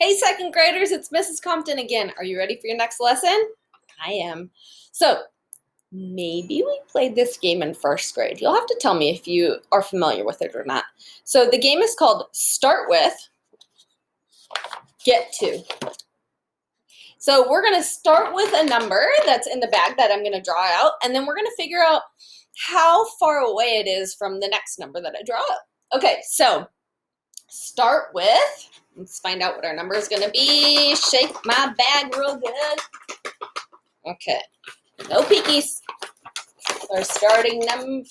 Hey, second graders, it's Mrs. Compton again. Are you ready for your next lesson? I am. So, maybe we played this game in first grade. You'll have to tell me if you are familiar with it or not. So, the game is called Start With, Get To. So, we're going to start with a number that's in the bag that I'm going to draw out, and then we're going to figure out how far away it is from the next number that I draw out. Okay, so start with, let's find out what our number is going to be. Shake my bag real good. Okay, no peekies. Our starting number,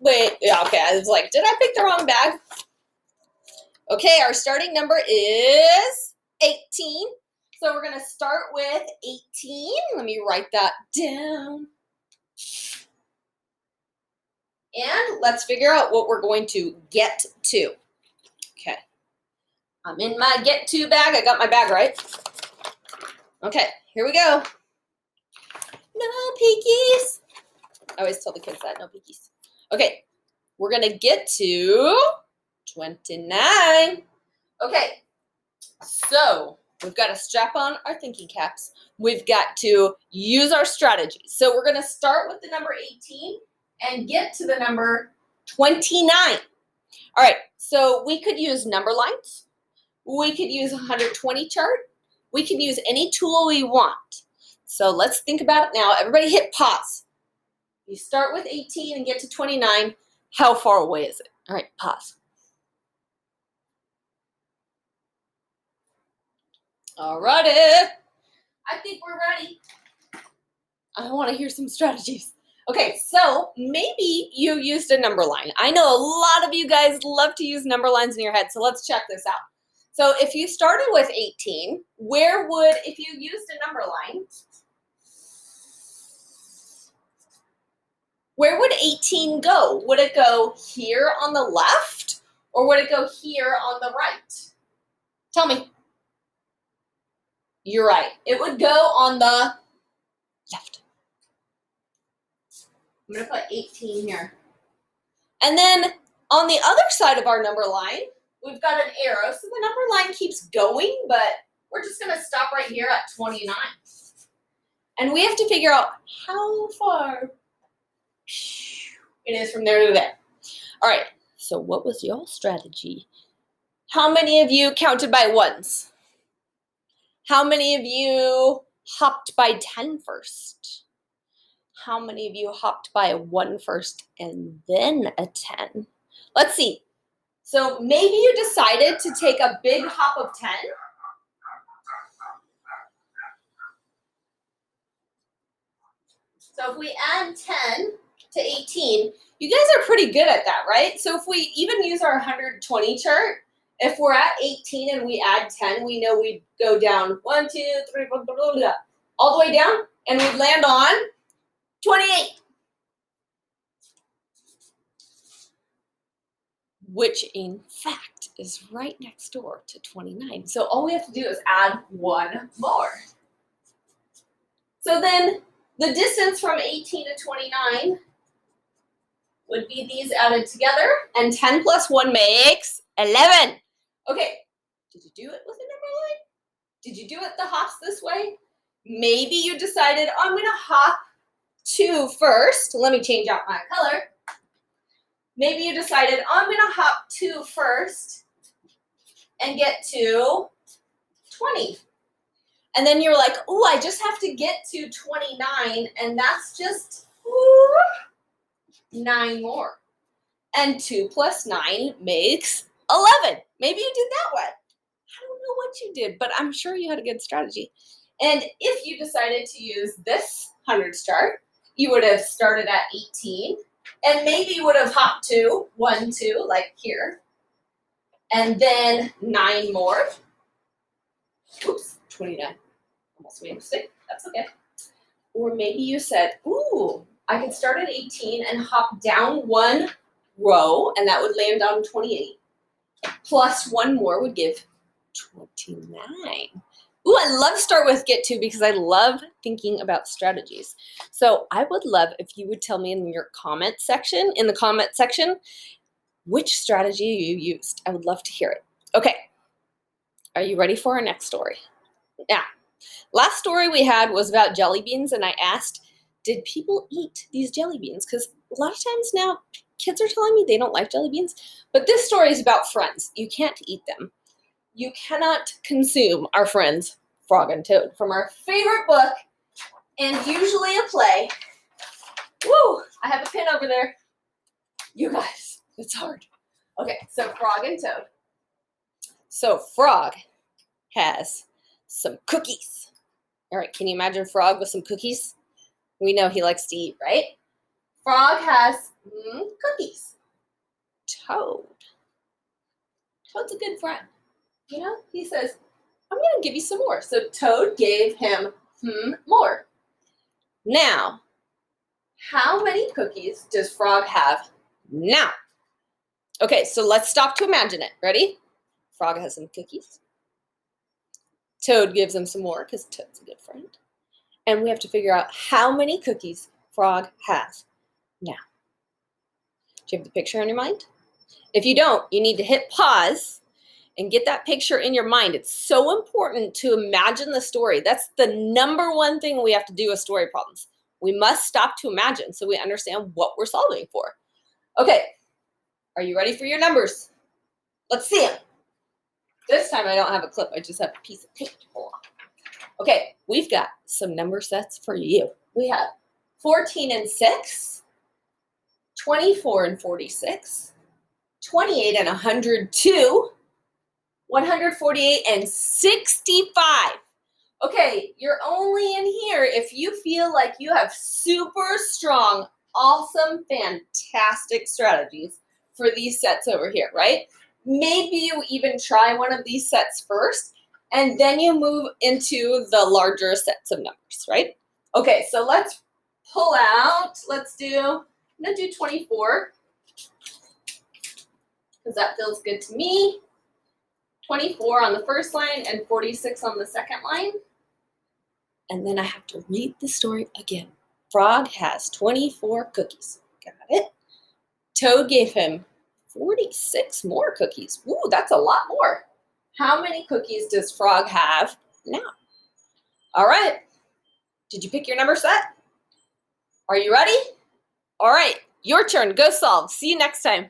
okay, I was like, did I pick the wrong bag? Okay, our starting number is 18. So we're going to start with 18. Let me write that down. And let's figure out what we're going to get to. Okay, I'm in my get to bag. I got my bag right. Okay, here we go. No peekies. I always tell the kids that, no peekies. Okay, we're going to get to 29. Okay, so we've got to strap on our thinking caps. We've got to use our strategies. So we're going to start with the number 18 and get to the number 29. All right, so we could use number lines. We could use a 120 chart. We can use any tool we want. So let's think about it now. Everybody hit pause. You start with 18 and get to 29. How far away is it? All right, pause. All righty. I think we're ready. I want to hear some strategies. Okay, so maybe you used a number line. I know a lot of you guys love to use number lines in your head, so let's check this out. So if you started with 18, where would, if you used a number line, where would 18 go? Would it go here on the left, or would it go here on the right? Tell me. You're right. It would go on the left. I'm going to put 18 here. And then on the other side of our number line, we've got an arrow. So the number line keeps going, but we're just going to stop right here at 29. And we have to figure out how far it is from there to there. All right, so what was your strategy? How many of you counted by ones? How many of you hopped by 10 first? How many of you hopped by a 1 first and then a 10? Let's see. So maybe you decided to take a big hop of 10. So if we add 10 to 18, you guys are pretty good at that, right? So if we even use our 120 chart, if we're at 18 and we add 10, we know we'd go down 1, 2, 3, blah, blah, blah, blah, all the way down, and we'd land on 28. Which in fact is right next door to 29. So all we have to do is add one more. So then the distance from 18 to 29 would be these added together, and 10 plus 1 makes 11. Okay, did you do it with a number line? Did you do it the hops this way? Maybe you decided, oh, I'm going to hop 2 first. Let me change out my color. Maybe you decided, oh, I'm going to hop 2 first and get to 20. And then you're like, oh, I just have to get to 29, and that's just 9 more. And 2 plus 9 makes 11. Maybe you did that one. I don't know what you did, but I'm sure you had a good strategy. And if you decided to use this 100s chart, you would have started at 18. And maybe you would have hopped to 1, 2, like here. And then 9 more. Oops, 29. Almost made a mistake. That's okay. Or maybe you said, ooh, I could start at 18 and hop down 1 row, and that would land on 28. Plus 1 more would give 29. Ooh, I love start with get to because I love thinking about strategies. So I would love if you would tell me in your comment section, which strategy you used. I would love to hear it. Okay, Are you ready for our next story? Now, last story we had was about jelly beans, and I asked, did people eat these jelly beans? Because a lot of times now, kids are telling me they don't like jelly beans. But this story is about friends. You can't eat them. You cannot consume our friends, Frog and Toad, from our favorite book, and usually a play. Woo! I have a pin over there. You guys, it's hard. Okay, so Frog and Toad. So Frog has some cookies. All right, can you imagine Frog with some cookies? We know he likes to eat, right? Frog has cookies. Toad's a good friend. You know, he says, I'm going to give you some more. So Toad gave him more. Now, how many cookies does Frog have now? Okay, so let's stop to imagine it. Ready? Frog has some cookies. Toad gives him some more because Toad's a good friend. And we have to figure out how many cookies Frog has now. Do you have the picture in your mind? If you don't, you need to hit pause and get that picture in your mind. It's so important to imagine the story. That's the number one thing we have to do with story problems. We must stop to imagine so we understand what we're solving for. Okay, are you ready for your numbers? Let's see them. This time I don't have a clip. I just have a piece of tape to pull off. Okay, we've got some number sets for you. We have 14 and 6, 24 and 46, 28 and 102, 148 and 65. Okay, you're only in here if you feel like you have super strong, awesome, fantastic strategies for these sets over here, right? Maybe you even try one of these sets first, and then you move into the larger sets of numbers, right? Okay, so let's pull out, I'm gonna do 24, because that feels good to me. 24 on the first line and 46 on the second line. And then I have to read the story again. Frog has 24 cookies. Got it? Toad gave him 46 more cookies. Ooh, that's a lot more. How many cookies does Frog have now? All right. Did you pick your number set? Are you ready? All right, your turn. Go solve. See you next time.